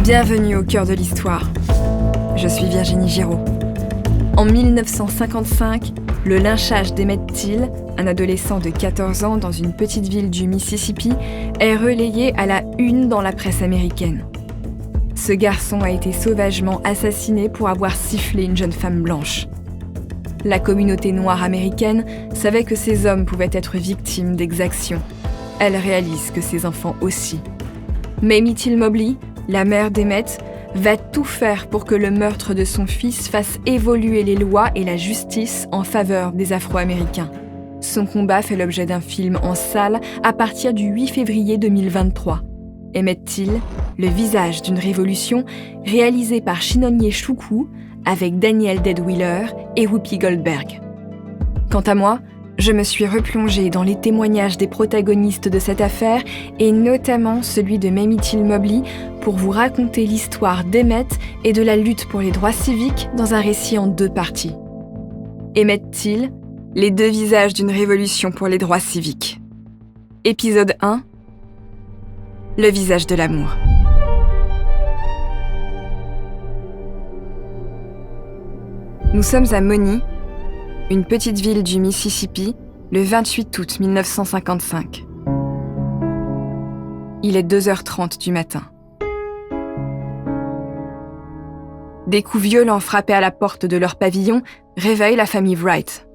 Bienvenue au cœur de l'histoire. Je suis Virginie Giraud. En 1955, le lynchage d'Emmett Till, un adolescent de 14 ans dans une petite ville du Mississippi, est relayé à la une dans la presse américaine. Ce garçon a été sauvagement assassiné pour avoir sifflé une jeune femme blanche. La communauté noire américaine savait que ces hommes pouvaient être victimes d'exactions. Elle réalise que ses enfants aussi. Mamie Till Mobley, la mère d'Emmett, va tout faire pour que le meurtre de son fils fasse évoluer les lois et la justice en faveur des Afro-Américains. Son combat fait l'objet d'un film en salle à partir du 8 février 2023. Emmett Till, le visage d'une révolution, réalisé par Chinonye Chukwu avec Danielle Deadwyler et Whoopi Goldberg. Quant à moi, je me suis replongée dans les témoignages des protagonistes de cette affaire et notamment celui de Mamie Till Mobley pour vous raconter l'histoire d'Emmett et de la lutte pour les droits civiques dans un récit en 2 parties. Emmett Till, les 2 visages d'une révolution pour les droits civiques. Épisode 1. Le visage de l'amour. Nous sommes à Money, une petite ville du Mississippi, le 28 août 1955. Il est 2h30 du matin. Des coups violents frappés à la porte de leur pavillon réveillent la famille Wright.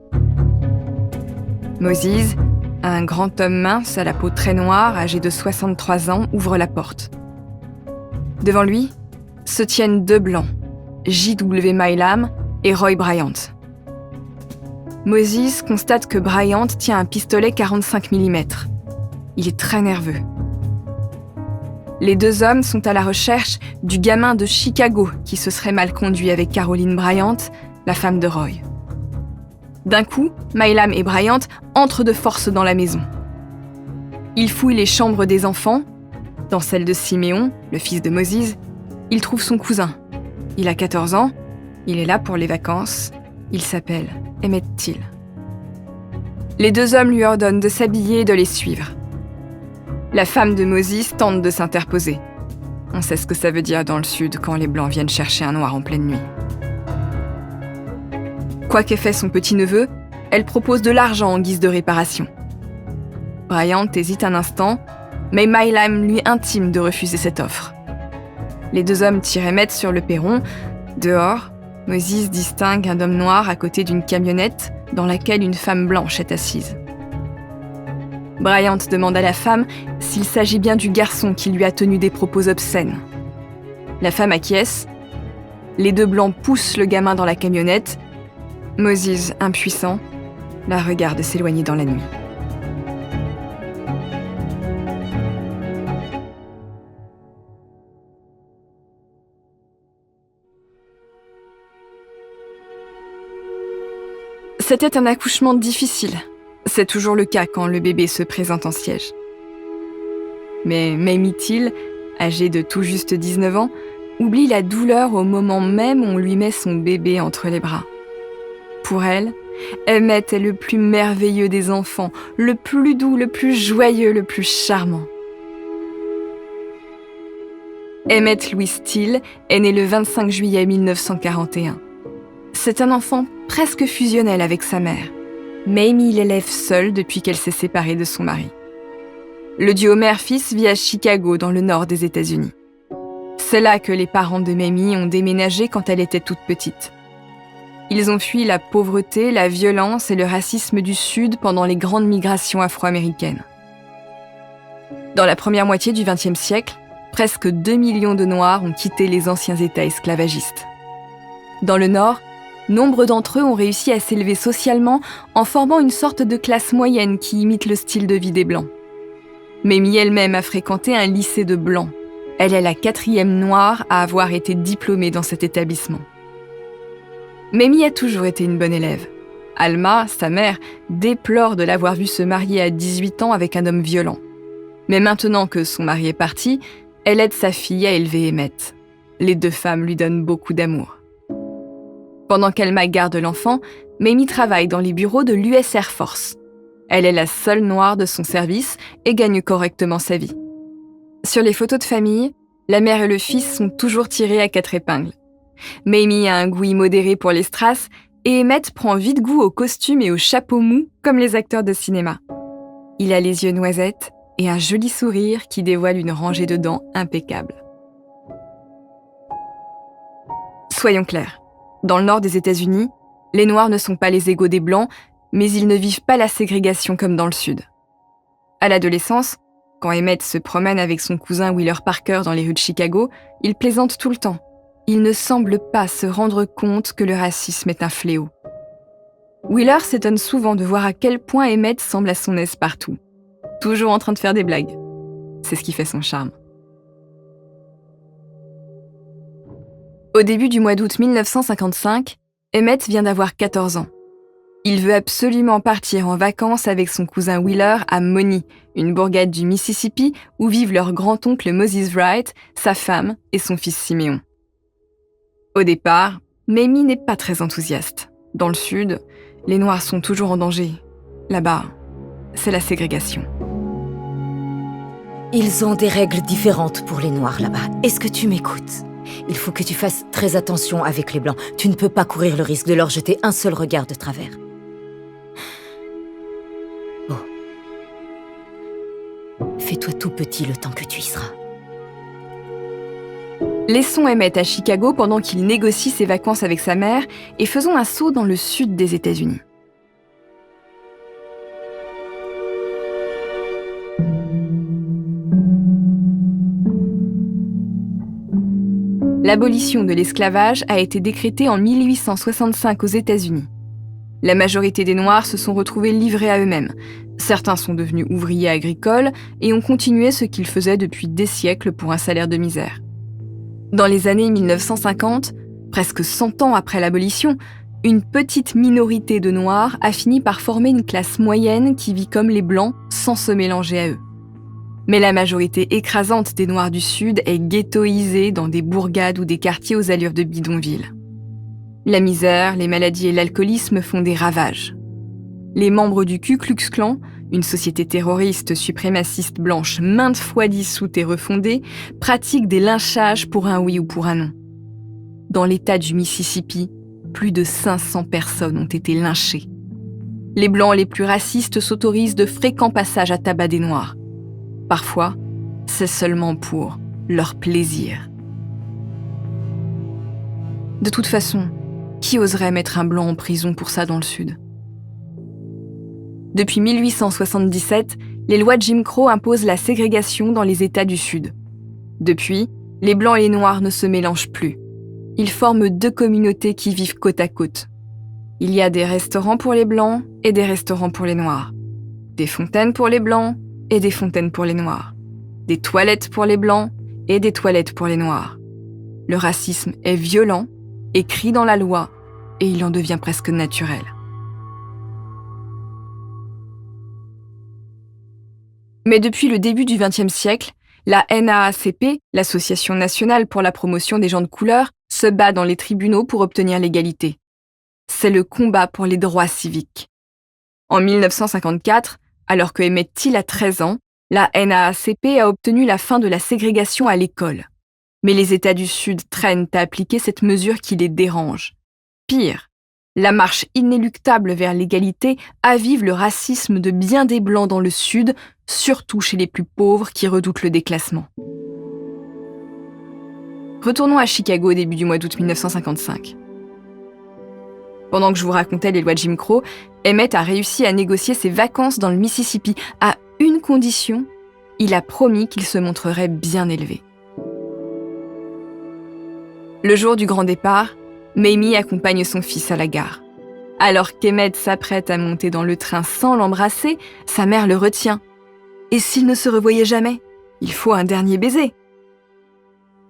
Moses, un grand homme mince à la peau très noire, âgé de 63 ans, ouvre la porte. Devant lui se tiennent 2 blancs, J.W. Milam et Roy Bryant. Moses constate que Bryant tient un pistolet 45 mm. Il est très nerveux. Les 2 hommes sont à la recherche du gamin de Chicago qui se serait mal conduit avec Caroline Bryant, la femme de Roy. D'un coup, Milam et Bryant entrent de force dans la maison. Ils fouillent les chambres des enfants. Dans celle de Siméon, le fils de Moses, ils trouvent son cousin. Il a 14 ans, il est là pour les vacances, il s'appelle Emmett Till. Les 2 hommes lui ordonnent de s'habiller et de les suivre. La femme de Moses tente de s'interposer. On sait ce que ça veut dire dans le Sud quand les Blancs viennent chercher un Noir en pleine nuit. Quoi qu'ait fait son petit-neveu, elle propose de l'argent en guise de réparation. Bryant hésite un instant, mais Milam lui intime de refuser cette offre. Les 2 hommes tirent Emmett sur le perron. Dehors, Moses distingue un homme noir à côté d'une camionnette dans laquelle une femme blanche est assise. Bryant demande à la femme s'il s'agit bien du garçon qui lui a tenu des propos obscènes. La femme acquiesce. Les 2 blancs poussent le gamin dans la camionnette. Moses, impuissant, la regarde s'éloigner dans la nuit. C'était un accouchement difficile. C'est toujours le cas quand le bébé se présente en siège. Mais Mamie Till, âgée de tout juste 19 ans, oublie la douleur au moment même où on lui met son bébé entre les bras. Pour elle, Emmett est le plus merveilleux des enfants, le plus doux, le plus joyeux, le plus charmant. Emmett Louis Till est né le 25 juillet 1941. C'est un enfant presque fusionnel avec sa mère. Mamie l'élève seule depuis qu'elle s'est séparée de son mari. Le duo mère-fils vit à Chicago, dans le nord des États-Unis. C'est là que les parents de Mamie ont déménagé quand elle était toute petite. Ils ont fui la pauvreté, la violence et le racisme du Sud pendant les grandes migrations afro-américaines. Dans la première moitié du XXe siècle, presque 2 millions de Noirs ont quitté les anciens États esclavagistes. Dans le Nord, nombre d'entre eux ont réussi à s'élever socialement en formant une sorte de classe moyenne qui imite le style de vie des Blancs. Mamie elle-même a fréquenté un lycée de Blancs. Elle est la 4e Noire à avoir été diplômée dans cet établissement. Mamie a toujours été une bonne élève. Alma, sa mère, déplore de l'avoir vue se marier à 18 ans avec un homme violent. Mais maintenant que son mari est parti, elle aide sa fille à élever Emmett. Les 2 femmes lui donnent beaucoup d'amour. Pendant qu'Alma garde l'enfant, Mamie travaille dans les bureaux de l'US Air Force. Elle est la seule Noire de son service et gagne correctement sa vie. Sur les photos de famille, La mère et le fils sont toujours tirés à 4 épingles. Mamie a un goût immodéré pour les strass et Emmett prend vite goût aux costumes et aux chapeaux mous comme les acteurs de cinéma. Il a les yeux noisettes et un joli sourire qui dévoile une rangée de dents impeccable. Soyons clairs, dans le nord des États-Unis, les Noirs ne sont pas les égaux des Blancs, mais ils ne vivent pas la ségrégation comme dans le Sud. À l'adolescence, quand Emmett se promène avec son cousin Wheeler Parker dans les rues de Chicago, il plaisante tout le temps. Il ne semble pas se rendre compte que le racisme est un fléau. Wheeler s'étonne souvent de voir à quel point Emmett semble à son aise partout, toujours en train de faire des blagues. C'est ce qui fait son charme. Au début du mois d'août 1955, Emmett vient d'avoir 14 ans. Il veut absolument partir en vacances avec son cousin Wheeler à Money, une bourgade du Mississippi où vivent leur grand-oncle Moses Wright, sa femme et son fils Siméon. Au départ, Mamie n'est pas très enthousiaste. Dans le Sud, les Noirs sont toujours en danger. Là-bas, c'est la ségrégation. Ils ont des règles différentes pour les Noirs là-bas. Est-ce que tu m'écoutes ? Il faut que tu fasses très attention avec les Blancs. Tu ne peux pas courir le risque de leur jeter un seul regard de travers. Oh. Fais-toi tout petit le temps que tu y seras. Laissons Emmett à Chicago pendant qu'il négocie ses vacances avec sa mère et faisons un saut dans le sud des États-Unis. L'abolition de l'esclavage a été décrétée en 1865 aux États-Unis. La majorité des Noirs se sont retrouvés livrés à eux-mêmes. Certains sont devenus ouvriers agricoles et ont continué ce qu'ils faisaient depuis des siècles pour un salaire de misère. Dans les années 1950, presque 100 ans après l'abolition, une petite minorité de Noirs a fini par former une classe moyenne qui vit comme les Blancs sans se mélanger à eux. Mais la majorité écrasante des Noirs du Sud est ghettoisée dans des bourgades ou des quartiers aux allures de bidonville. La misère, les maladies et l'alcoolisme font des ravages. Les membres du Ku Klux Klan, une société terroriste suprémaciste blanche maintes fois dissoute et refondée, pratiquent des lynchages pour un oui ou pour un non. Dans l'État du Mississippi, plus de 500 personnes ont été lynchées. Les Blancs les plus racistes s'autorisent de fréquents passages à tabac des Noirs. Parfois, c'est seulement pour leur plaisir. De toute façon, qui oserait mettre un Blanc en prison pour ça dans le Sud ? Depuis 1877, les lois de Jim Crow imposent la ségrégation dans les États du Sud. Depuis, les Blancs et les Noirs ne se mélangent plus. Ils forment deux communautés qui vivent côte à côte. Il y a des restaurants pour les Blancs et des restaurants pour les Noirs. Des fontaines pour les Blancs et des fontaines pour les Noirs. Des toilettes pour les Blancs et des toilettes pour les Noirs. Le racisme est violent, écrit dans la loi, et il en devient presque naturel. Mais depuis le début du XXe siècle, la NAACP, l'Association nationale pour la promotion des gens de couleur, se bat dans les tribunaux pour obtenir l'égalité. C'est le combat pour les droits civiques. En 1954, alors que Emmett Till a 13 ans, la NAACP a obtenu la fin de la ségrégation à l'école. Mais les États du Sud traînent à appliquer cette mesure qui les dérange. Pire, la marche inéluctable vers l'égalité avive le racisme de bien des Blancs dans le Sud, surtout chez les plus pauvres qui redoutent le déclassement. Retournons à Chicago au début du mois d'août 1955. Pendant que je vous racontais les lois de Jim Crow, Emmett a réussi à négocier ses vacances dans le Mississippi à une condition, il a promis qu'il se montrerait bien élevé. Le jour du grand départ, Mamie accompagne son fils à la gare. Alors qu'Emmett s'apprête à monter dans le train sans l'embrasser, sa mère le retient. Et s'ils ne se revoyaient jamais ? Il faut un dernier baiser.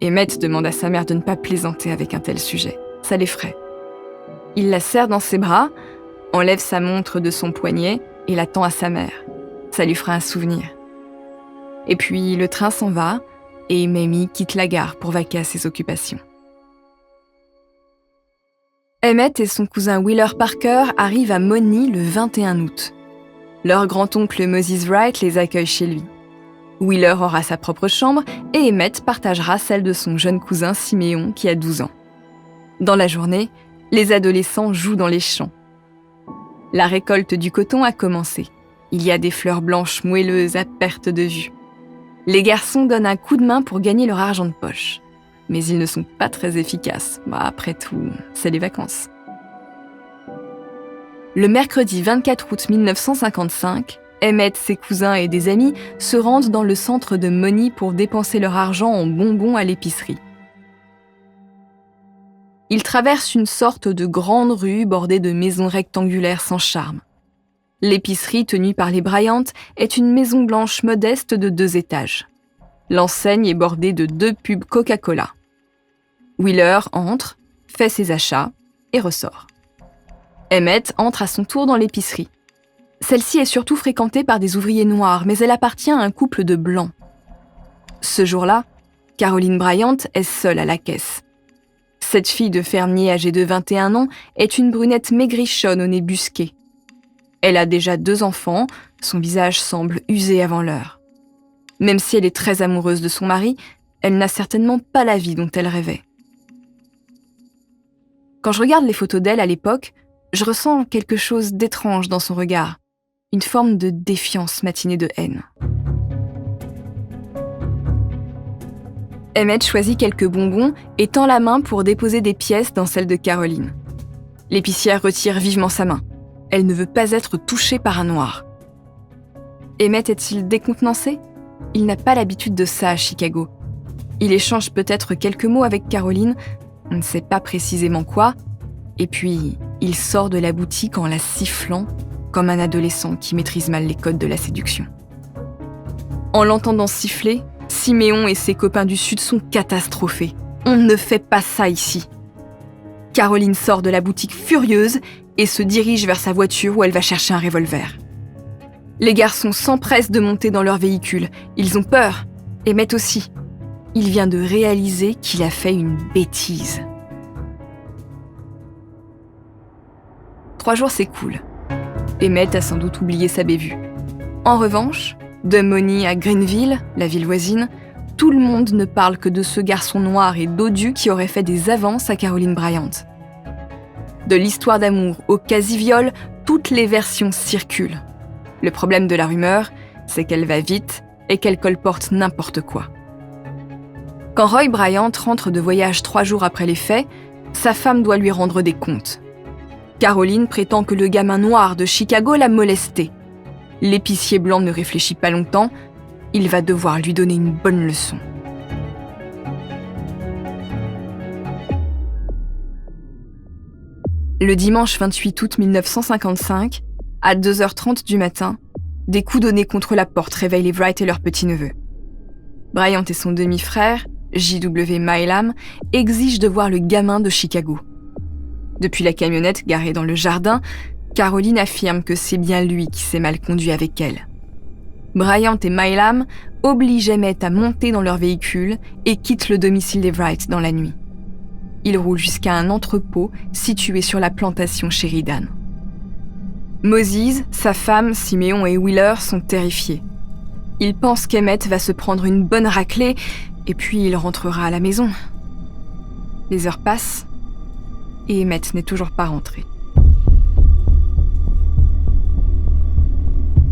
Emmett demande à sa mère de ne pas plaisanter avec un tel sujet. Ça l'effraie. Il la serre dans ses bras, enlève sa montre de son poignet et la tend à sa mère. Ça lui fera un souvenir. Et puis le train s'en va et Mamie quitte la gare pour vaquer à ses occupations. Emmett et son cousin Wheeler Parker arrivent à Money le 21 août. Leur grand-oncle Moses Wright les accueille chez lui. Wheeler aura sa propre chambre et Emmett partagera celle de son jeune cousin Siméon qui a 12 ans. Dans la journée, les adolescents jouent dans les champs. La récolte du coton a commencé. Il y a des fleurs blanches moelleuses à perte de vue. Les garçons donnent un coup de main pour gagner leur argent de poche. Mais ils ne sont pas très efficaces. Après tout, c'est les vacances. Le mercredi 24 août 1955, Emmett, ses cousins et des amis se rendent dans le centre de Money pour dépenser leur argent en bonbons à l'épicerie. Ils traversent une sorte de grande rue bordée de maisons rectangulaires sans charme. L'épicerie tenue par les Bryant est une maison blanche modeste de 2 étages. L'enseigne est bordée de 2 pubs Coca-Cola. Wheeler entre, fait ses achats et ressort. Emmett entre à son tour dans l'épicerie. Celle-ci est surtout fréquentée par des ouvriers noirs, mais elle appartient à un couple de blancs. Ce jour-là, Caroline Bryant est seule à la caisse. Cette fille de fermier âgée de 21 ans est une brunette maigrichonne au nez busqué. Elle a déjà 2 enfants, son visage semble usé avant l'heure. Même si elle est très amoureuse de son mari, elle n'a certainement pas la vie dont elle rêvait. Quand je regarde les photos d'elle à l'époque, je ressens quelque chose d'étrange dans son regard, une forme de défiance matinée de haine. Emmett choisit quelques bonbons et tend la main pour déposer des pièces dans celle de Caroline. L'épicière retire vivement sa main. Elle ne veut pas être touchée par un noir. Emmett est-il décontenancé ? Il n'a pas l'habitude de ça à Chicago. Il échange peut-être quelques mots avec Caroline, on ne sait pas précisément quoi, et puis il sort de la boutique en la sifflant comme un adolescent qui maîtrise mal les codes de la séduction. En l'entendant siffler, Siméon et ses copains du Sud sont catastrophés. On ne fait pas ça ici. Caroline sort de la boutique furieuse et se dirige vers sa voiture où elle va chercher un revolver. Les garçons s'empressent de monter dans leur véhicule. Ils ont peur. Emmett aussi. Il vient de réaliser qu'il a fait une bêtise. 3 jours s'écoulent. Emmett a sans doute oublié sa bévue. En revanche, de Money à Greenville, la ville voisine, tout le monde ne parle que de ce garçon noir et dodu qui aurait fait des avances à Caroline Bryant. De l'histoire d'amour au quasi-viol, toutes les versions circulent. Le problème de la rumeur, c'est qu'elle va vite et qu'elle colporte n'importe quoi. Quand Roy Bryant rentre de voyage 3 jours après les faits, sa femme doit lui rendre des comptes. Caroline prétend que le gamin noir de Chicago l'a molestée. L'épicier blanc ne réfléchit pas longtemps, il va devoir lui donner une bonne leçon. Le dimanche 28 août 1955, à 2h30 du matin, des coups donnés contre la porte réveillent les Wright et leur petit-neveu. Bryant et son demi-frère, J.W. Milam, exigent de voir le gamin de Chicago. Depuis la camionnette garée dans le jardin, Caroline affirme que c'est bien lui qui s'est mal conduit avec elle. Bryant et Milam obligent Emmett à monter dans leur véhicule et quittent le domicile des Wright dans la nuit. Ils roulent jusqu'à un entrepôt situé sur la plantation Sheridan. Moses, sa femme, Siméon et Wheeler sont terrifiés. Ils pensent qu'Emmett va se prendre une bonne raclée et puis il rentrera à la maison. Les heures passent et Emmett n'est toujours pas rentré.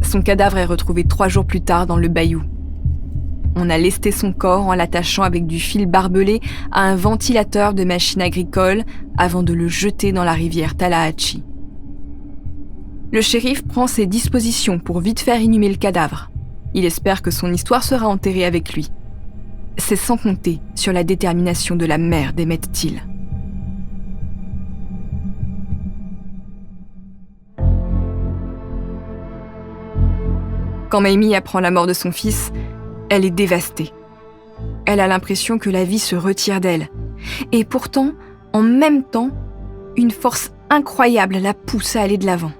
Son cadavre est retrouvé 3 jours plus tard dans le bayou. On a lesté son corps en l'attachant avec du fil barbelé à un ventilateur de machine agricole avant de le jeter dans la rivière Tallahatchie. Le shérif prend ses dispositions pour vite faire inhumer le cadavre. Il espère que son histoire sera enterrée avec lui. C'est sans compter sur la détermination de la mère d'Emmett Till. Quand Mamie apprend la mort de son fils, elle est dévastée. Elle a l'impression que la vie se retire d'elle. Et pourtant, en même temps, une force incroyable la pousse à aller de l'avant.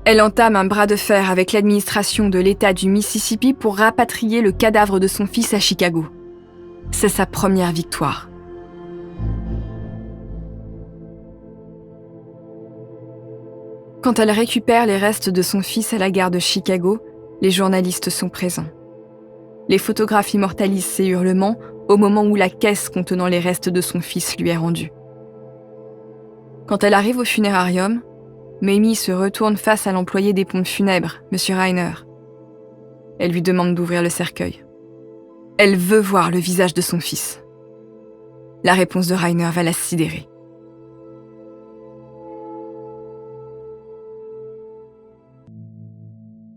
Elle entame un bras de fer avec l'administration de l'État du Mississippi pour rapatrier le cadavre de son fils à Chicago. C'est sa première victoire. Quand elle récupère les restes de son fils à la gare de Chicago, Les journalistes sont présents. Les photographes immortalisent ses hurlements au moment où la caisse contenant les restes de son fils lui est rendue. Quand elle arrive au funérarium, Mamie se retourne face à l'employé des pompes funèbres, M. Reiner. Elle lui demande d'ouvrir le cercueil. Elle veut voir le visage de son fils. La réponse de Reiner va la sidérer.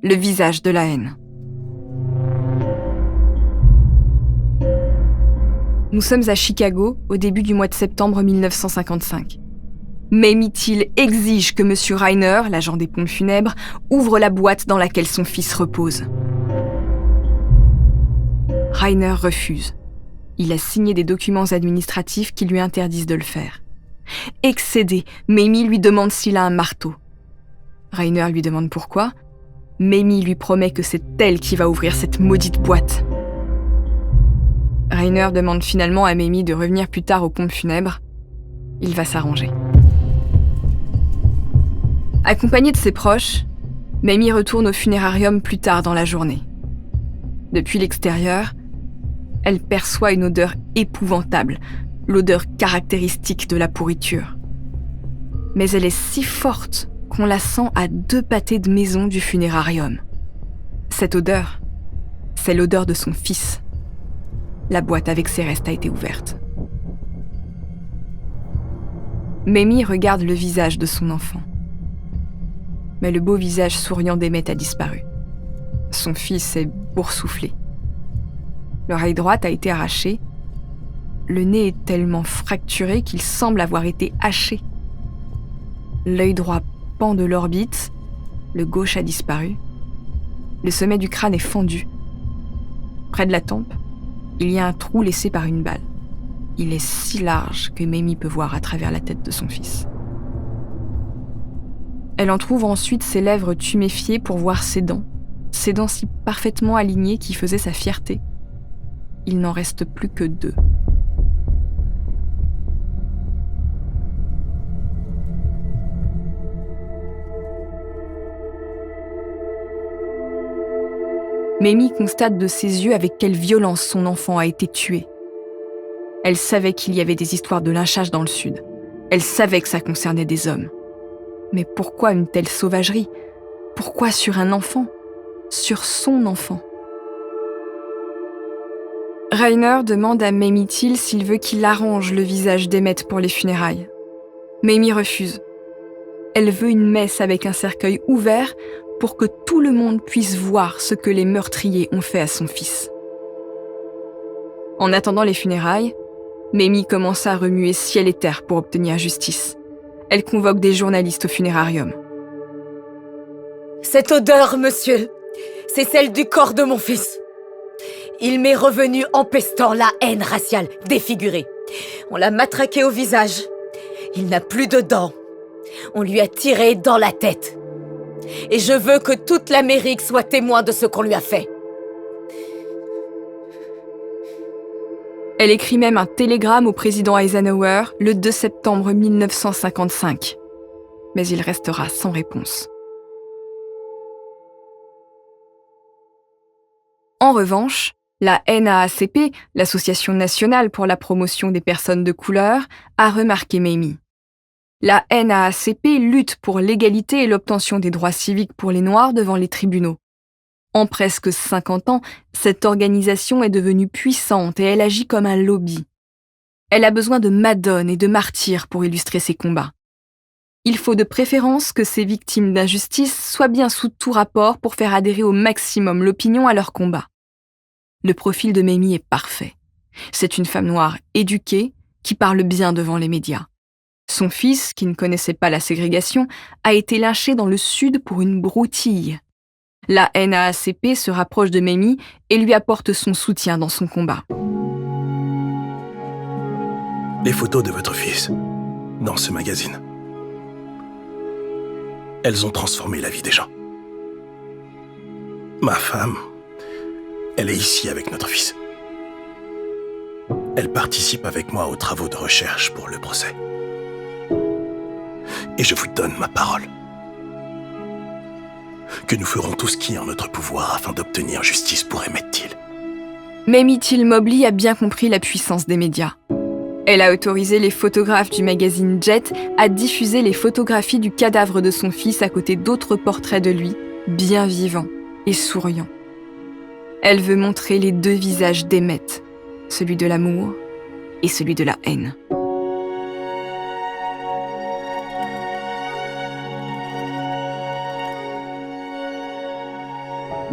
Le visage de la haine. Nous sommes à Chicago au début du mois de septembre 1955. Mamie Thiel exige que M. Reiner, l'agent des pompes funèbres, ouvre la boîte dans laquelle son fils repose. Reiner refuse. Il a signé des documents administratifs qui lui interdisent de le faire. Excédée, Mamie lui demande s'il a un marteau. Reiner lui demande pourquoi. Mamie lui promet que c'est elle qui va ouvrir cette maudite boîte. Reiner demande finalement à Mamie de revenir plus tard aux pompes funèbres. Il va s'arranger. Accompagnée de ses proches, Mamie retourne au funérarium plus tard dans la journée. Depuis l'extérieur, elle perçoit une odeur épouvantable, l'odeur caractéristique de la pourriture. Mais elle est si forte qu'on la sent à 2 pâtés de maison du funérarium. Cette odeur, c'est l'odeur de son fils. La boîte avec ses restes a été ouverte. Mamie regarde le visage de son enfant. Mais le beau visage souriant d'Emmett a disparu. Son fils est boursouflé. L'oreille droite a été arrachée. Le nez est tellement fracturé qu'il semble avoir été haché. L'œil droit pend de l'orbite, le gauche a disparu. Le sommet du crâne est fendu. Près de la tempe, il y a un trou laissé par une balle. Il est si large que Mamie peut voir à travers la tête de son fils. Elle en trouve ensuite ses lèvres tuméfiées pour voir ses dents si parfaitement alignées qui faisaient sa fierté. Il n'en reste plus que 2. Mamie constate de ses yeux avec quelle violence son enfant a été tué. Elle savait qu'il y avait des histoires de lynchage dans le Sud. Elle savait que ça concernait des hommes. Mais pourquoi une telle sauvagerie ? Pourquoi sur un enfant ? Sur son enfant ? Reiner demande à Mamie Thiel s'il veut qu'il arrange le visage d'Emmett pour les funérailles. Mamie refuse. Elle veut une messe avec un cercueil ouvert pour que tout le monde puisse voir ce que les meurtriers ont fait à son fils. En attendant les funérailles, Mamie commence à remuer ciel et terre pour obtenir justice. Elle convoque des journalistes au funérarium. Cette odeur, monsieur, c'est celle du corps de mon fils. Il m'est revenu empestant la haine raciale, défigurée. On l'a matraqué au visage. Il n'a plus de dents. On lui a tiré dans la tête. Et je veux que toute l'Amérique soit témoin de ce qu'on lui a fait. Elle écrit même un télégramme au président Eisenhower le 2 septembre 1955. Mais il restera sans réponse. En revanche, la NAACP, l'Association nationale pour la promotion des personnes de couleur, a remarqué Mamie. La NAACP lutte pour l'égalité et l'obtention des droits civiques pour les Noirs devant les tribunaux. En presque 50 ans, cette organisation est devenue puissante et elle agit comme un lobby. Elle a besoin de madones et de martyrs pour illustrer ses combats. Il faut de préférence que ces victimes d'injustice soient bien sous tout rapport pour faire adhérer au maximum l'opinion à leur combat. Le profil de Mamie est parfait. C'est une femme noire éduquée qui parle bien devant les médias. Son fils, qui ne connaissait pas la ségrégation, a été lynché dans le Sud pour une broutille. La NAACP se rapproche de Mamie et lui apporte son soutien dans son combat. Les photos de votre fils, dans ce magazine, elles ont transformé la vie des gens. Ma femme, elle est ici avec notre fils. Elle participe avec moi aux travaux de recherche pour le procès. Et je vous donne ma parole. que nous ferons tout ce qui est en notre pouvoir afin d'obtenir justice pour Emmett Till. Mamie Till Mobley a bien compris la puissance des médias. Elle a autorisé les photographes du magazine Jet à diffuser les photographies du cadavre de son fils à côté d'autres portraits de lui, bien vivant et souriant. Elle veut montrer les deux visages d'Emmett, celui de l'amour et celui de la haine.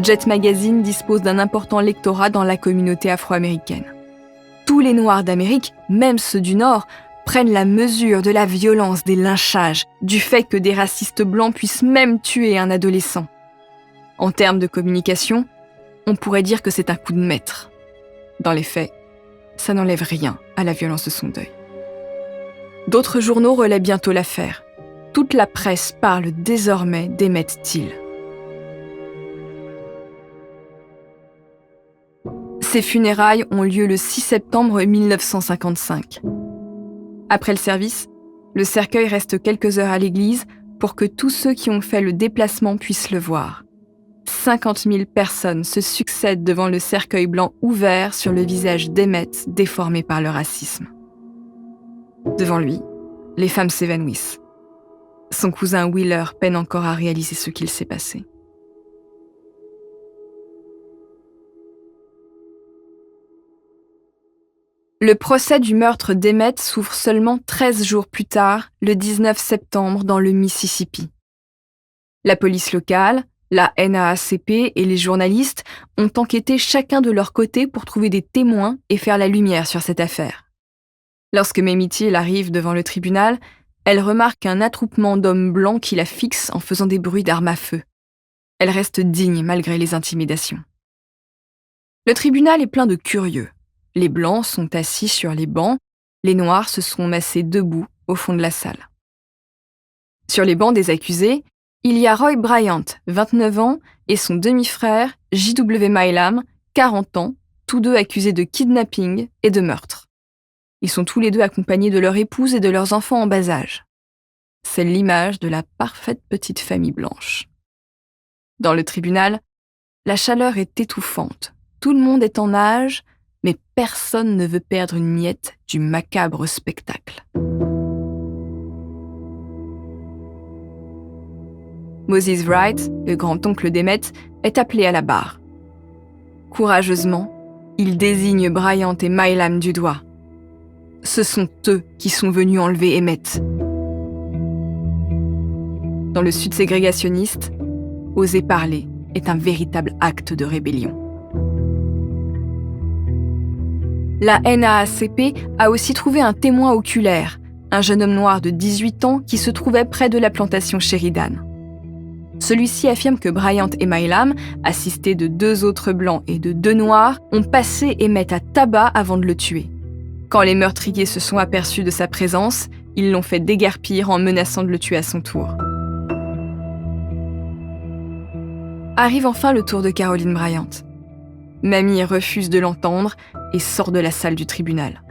Jet Magazine dispose d'un important lectorat dans la communauté afro-américaine. Tous les Noirs d'Amérique, même ceux du Nord, prennent la mesure de la violence des lynchages, du fait que des racistes blancs puissent même tuer un adolescent. En termes de communication, on pourrait dire que c'est un coup de maître. Dans les faits, ça n'enlève rien à la violence de son deuil. D'autres journaux relaient bientôt l'affaire. Toute la presse parle désormais d'Emmett Till. Ses funérailles ont lieu le 6 septembre 1955. Après le service, le cercueil reste quelques heures à l'église pour que tous ceux qui ont fait le déplacement puissent le voir. 50 000 personnes se succèdent devant le cercueil blanc ouvert sur le visage d'Emmett déformé par le racisme. Devant lui, les femmes s'évanouissent. Son cousin Wheeler peine encore à réaliser ce qu'il s'est passé. Le procès du meurtre d'Emmett s'ouvre seulement 13 jours plus tard, le 19 septembre, dans le Mississippi. La police locale, la NAACP et les journalistes ont enquêté chacun de leur côté pour trouver des témoins et faire la lumière sur cette affaire. Lorsque Mamie Till arrive devant le tribunal, elle remarque un attroupement d'hommes blancs qui la fixent en faisant des bruits d'armes à feu. Elle reste digne malgré les intimidations. Le tribunal est plein de curieux. Les Blancs sont assis sur les bancs, les Noirs se sont massés debout au fond de la salle. Sur les bancs des accusés, il y a Roy Bryant, 29 ans, et son demi-frère, J.W. Milam, 40 ans, tous deux accusés de kidnapping et de meurtre. Ils sont tous les deux accompagnés de leur épouse et de leurs enfants en bas âge. C'est l'image de la parfaite petite famille blanche. Dans le tribunal, la chaleur est étouffante. Tout le monde est en nage, mais personne ne veut perdre une miette du macabre spectacle. Moses Wright, le grand-oncle d'Emmett, est appelé à la barre. Courageusement, il désigne Bryant et Milam du doigt. Ce sont eux qui sont venus enlever Emmett. Dans le Sud ségrégationniste, oser parler est un véritable acte de rébellion. La NAACP a aussi trouvé un témoin oculaire, un jeune homme noir de 18 ans qui se trouvait près de la plantation Sheridan. Celui-ci affirme que Bryant et Milam, assistés de 2 autres blancs et de 2 noirs, ont passé Emmett à tabac avant de le tuer. Quand les meurtriers se sont aperçus de sa présence, ils l'ont fait déguerpir en menaçant de le tuer à son tour. Arrive enfin le tour de Caroline Bryant. Mamie refuse de l'entendre et sort de la salle du tribunal.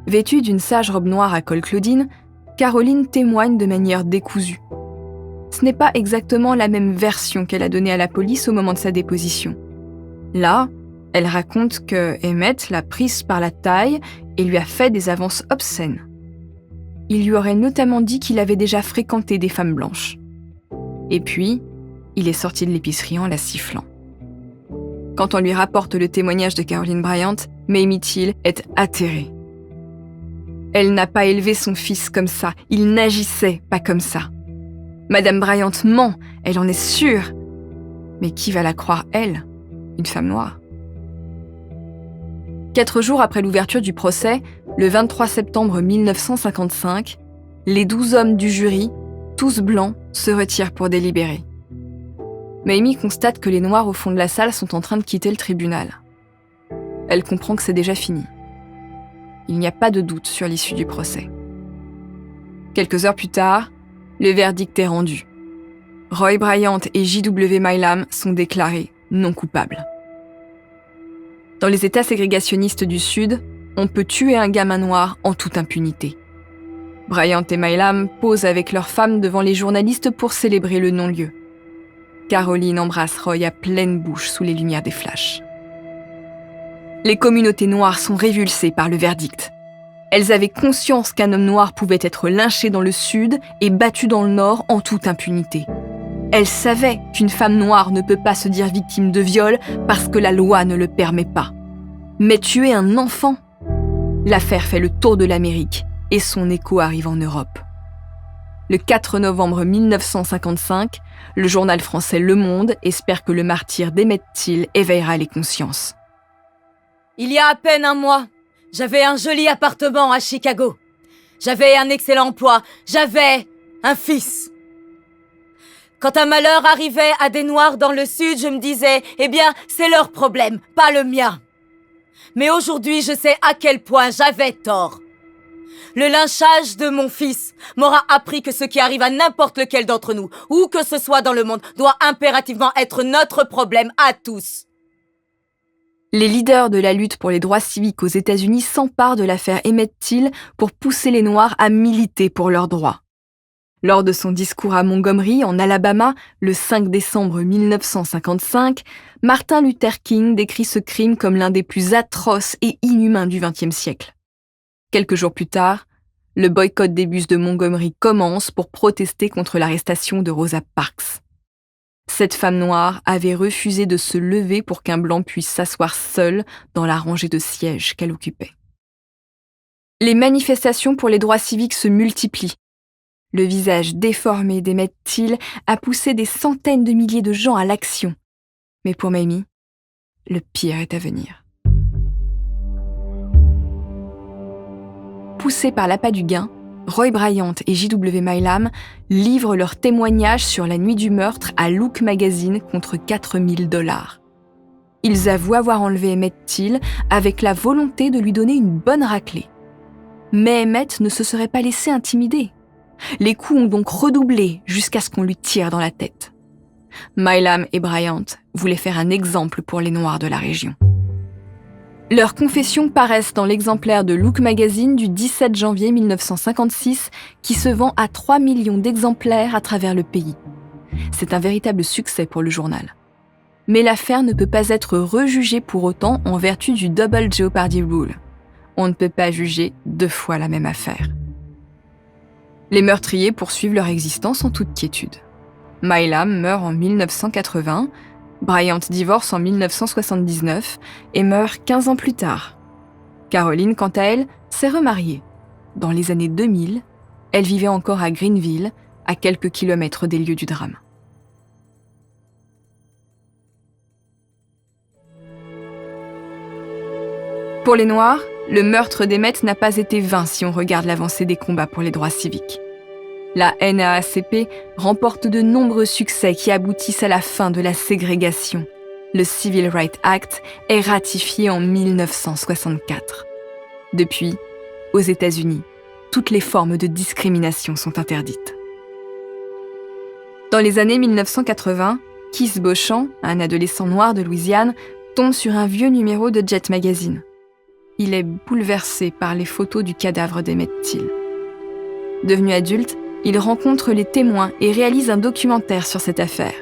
Vêtue d'une sage robe noire à col Claudine, Caroline témoigne de manière décousue. Ce n'est pas exactement la même version qu'elle a donnée à la police au moment de sa déposition. Là, elle raconte que Emmett l'a prise par la taille et lui a fait des avances obscènes. Il lui aurait notamment dit qu'il avait déjà fréquenté des femmes blanches. Et puis, il est sorti de l'épicerie en la sifflant. Quand on lui rapporte le témoignage de Caroline Bryant, Mamie Till est atterrée. Elle n'a pas élevé son fils comme ça, il n'agissait pas comme ça. Madame Bryant ment, elle en est sûre. Mais qui va la croire, elle, une femme noire ? 4 jours après l'ouverture du procès, le 23 septembre 1955, les 12 hommes du jury, tous blancs, se retirent pour délibérer. Mamie constate que les Noirs au fond de la salle sont en train de quitter le tribunal. Elle comprend que c'est déjà fini. Il n'y a pas de doute sur l'issue du procès. Quelques heures plus tard, le verdict est rendu. Roy Bryant et J.W. Milam sont déclarés non coupables. Dans les États ségrégationnistes du Sud, on peut tuer un gamin noir en toute impunité. Bryant et Milam posent avec leurs femmes devant les journalistes pour célébrer le non-lieu. Caroline embrasse Roy à pleine bouche sous les lumières des flashs. Les communautés noires sont révulsées par le verdict. Elles avaient conscience qu'un homme noir pouvait être lynché dans le sud et battu dans le nord en toute impunité. Elles savaient qu'une femme noire ne peut pas se dire victime de viol parce que la loi ne le permet pas. Mais tuer un enfant? L'affaire fait le tour de l'Amérique et son écho arrive en Europe. Le 4 novembre 1955, le journal français Le Monde espère que le martyre d'Emmett Till éveillera les consciences. Il y a à peine un mois, j'avais un joli appartement à Chicago. J'avais un excellent emploi. J'avais un fils. Quand un malheur arrivait à des Noirs dans le Sud, je me disais, eh bien, c'est leur problème, pas le mien. Mais aujourd'hui, je sais à quel point j'avais tort. Le lynchage de mon fils m'aura appris que ce qui arrive à n'importe lequel d'entre nous, où que ce soit dans le monde, doit impérativement être notre problème à tous. Les leaders de la lutte pour les droits civiques aux États-Unis s'emparent de l'affaire Emmett Till pour pousser les Noirs à militer pour leurs droits. Lors de son discours à Montgomery, en Alabama, le 5 décembre 1955, Martin Luther King décrit ce crime comme l'un des plus atroces et inhumains du XXe siècle. Quelques jours plus tard, le boycott des bus de Montgomery commence pour protester contre l'arrestation de Rosa Parks. Cette femme noire avait refusé de se lever pour qu'un blanc puisse s'asseoir seul dans la rangée de sièges qu'elle occupait. Les manifestations pour les droits civiques se multiplient. Le visage déformé d'Emmett Till a poussé des centaines de milliers de gens à l'action. Mais pour Mamie, le pire est à venir. Poussés par l'appât du gain, Roy Bryant et J.W. Milam livrent leurs témoignages sur la nuit du meurtre à Look Magazine contre $4 000. Ils avouent avoir enlevé Emmett Till avec la volonté de lui donner une bonne raclée. Mais Emmett ne se serait pas laissé intimider. Les coups ont donc redoublé jusqu'à ce qu'on lui tire dans la tête. Milam et Bryant voulaient faire un exemple pour les Noirs de la région. Leurs confessions paraissent dans l'exemplaire de Look Magazine du 17 janvier 1956 qui se vend à 3 millions d'exemplaires à travers le pays. C'est un véritable succès pour le journal. Mais l'affaire ne peut pas être rejugée pour autant en vertu du Double Jeopardy Rule. On ne peut pas juger 2 fois la même affaire. Les meurtriers poursuivent leur existence en toute quiétude. Milam meurt en 1980, Bryant divorce en 1979 et meurt 15 ans plus tard. Caroline, quant à elle, s'est remariée. Dans les années 2000, elle vivait encore à Greenville, à quelques kilomètres des lieux du drame. Pour les Noirs, le meurtre d'Emmett n'a pas été vain si on regarde l'avancée des combats pour les droits civiques. La NAACP remporte de nombreux succès qui aboutissent à la fin de la ségrégation. Le Civil Rights Act est ratifié en 1964. Depuis, aux États-Unis, toutes les formes de discrimination sont interdites. Dans les années 1980, Keith Beauchamp, un adolescent noir de Louisiane, tombe sur un vieux numéro de Jet Magazine. Il est bouleversé par les photos du cadavre d'Emmett Till. Devenu adulte, il rencontre les témoins et réalise un documentaire sur cette affaire.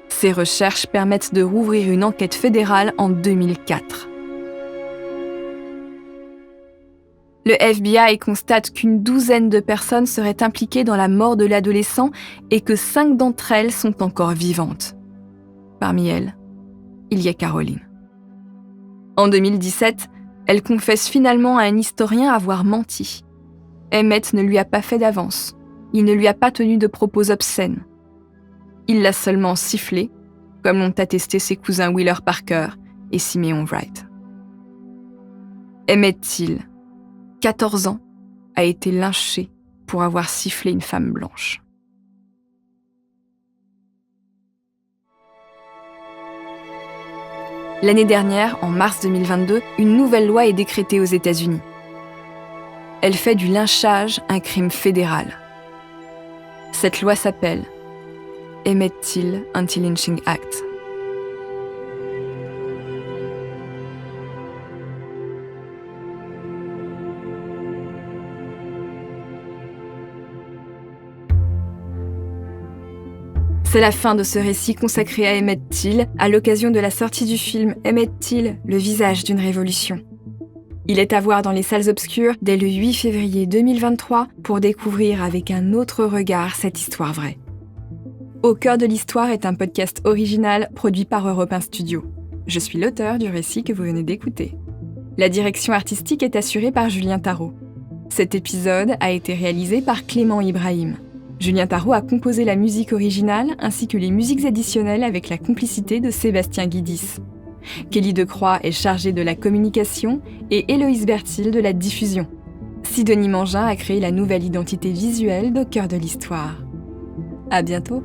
Ses recherches permettent de rouvrir une enquête fédérale en 2004. Le FBI constate qu'une douzaine de personnes seraient impliquées dans la mort de l'adolescent et que 5 d'entre elles sont encore vivantes. Parmi elles, il y a Caroline. En 2017, elle confesse finalement à un historien avoir menti. Emmett ne lui a pas fait d'avance. Il ne lui a pas tenu de propos obscènes. Il l'a seulement sifflé, comme l'ont attesté ses cousins Wheeler Parker et Simeon Wright. Emmett Till, 14 ans, a été lynché pour avoir sifflé une femme blanche. L'année dernière, en mars 2022, une nouvelle loi est décrétée aux États-Unis. Elle fait du lynchage un crime fédéral. Cette loi s'appelle Emmett Till Anti-Lynching Act. C'est la fin de ce récit consacré à Emmett Till à l'occasion de la sortie du film Emmett Till, le visage d'une révolution. Il est à voir dans les salles obscures dès le 8 février 2023 pour découvrir avec un autre regard cette histoire vraie. Au cœur de l'histoire est un podcast original produit par Europe 1 Studio. Je suis l'auteur du récit que vous venez d'écouter. La direction artistique est assurée par Julien Tarot. Cet épisode a été réalisé par Clément Ibrahim. Julien Tarot a composé la musique originale ainsi que les musiques additionnelles avec la complicité de Sébastien Guidis. Kelly Decroix est chargée de la communication et Héloïse Bertil de la diffusion. Sidonie Mangin a créé la nouvelle identité visuelle d'Au cœur de l'histoire. À bientôt!